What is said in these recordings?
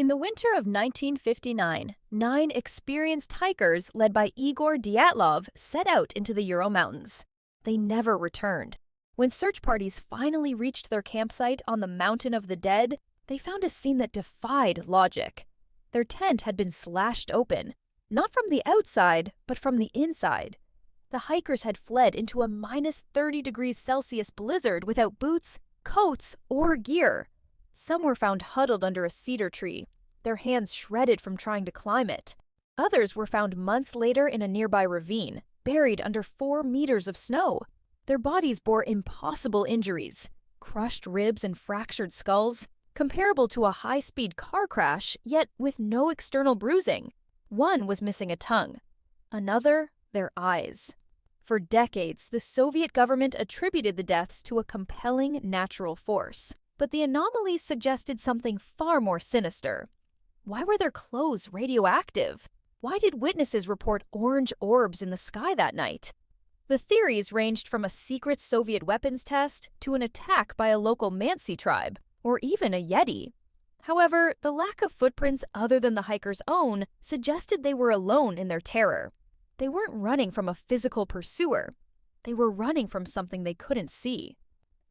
In the winter of 1959, 9 experienced hikers led by Igor Dyatlov set out into the Ural Mountains. They never returned. When search parties finally reached their campsite on the Mountain of the Dead, they found a scene that defied logic. Their tent had been slashed open, not from the outside, but from the inside. The hikers had fled into a minus 30 degrees Celsius blizzard without boots, coats, or gear. Some were found huddled under a cedar tree, their hands shredded from trying to climb it. Others were found months later in a nearby ravine, buried under 4 meters of snow. Their bodies bore impossible injuries, crushed ribs and fractured skulls, comparable to a high-speed car crash, yet with no external bruising. One was missing a tongue. Another, their eyes. For decades, the Soviet government attributed the deaths to a compelling natural force. But the anomalies suggested something far more sinister. Why were their clothes radioactive? Why did witnesses report orange orbs in the sky that night? The theories ranged from a secret Soviet weapons test to an attack by a local Mansi tribe, or even a Yeti. However, the lack of footprints other than the hikers' own suggested they were alone in their terror. They weren't running from a physical pursuer. They were running from something they couldn't see.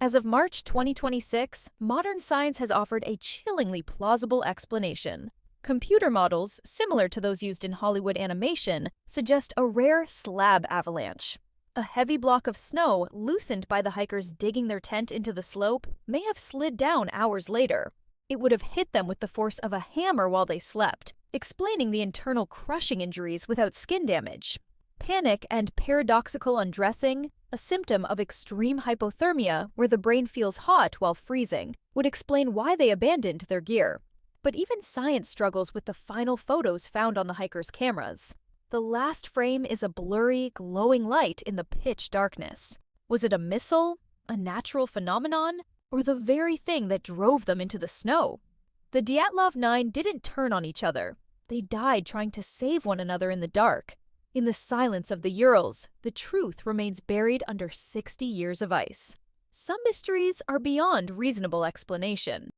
As of March 2026, modern science has offered a chillingly plausible explanation. Computer models, similar to those used in Hollywood animation, suggest a rare slab avalanche. A heavy block of snow, loosened by the hikers digging their tent into the slope, may have slid down hours later. It would have hit them with the force of a hammer while they slept, explaining the internal crushing injuries without skin damage. Panic and paradoxical undressing, a symptom of extreme hypothermia where the brain feels hot while freezing, would explain why they abandoned their gear. But even science struggles with the final photos found on the hikers' cameras. The last frame is a blurry, glowing light in the pitch darkness. Was it a missile, a natural phenomenon, or the very thing that drove them into the snow? The Dyatlov 9 didn't turn on each other. They died trying to save one another in the dark. In the silence of the Urals, the truth remains buried under 60 years of ice. Some mysteries are beyond reasonable explanation.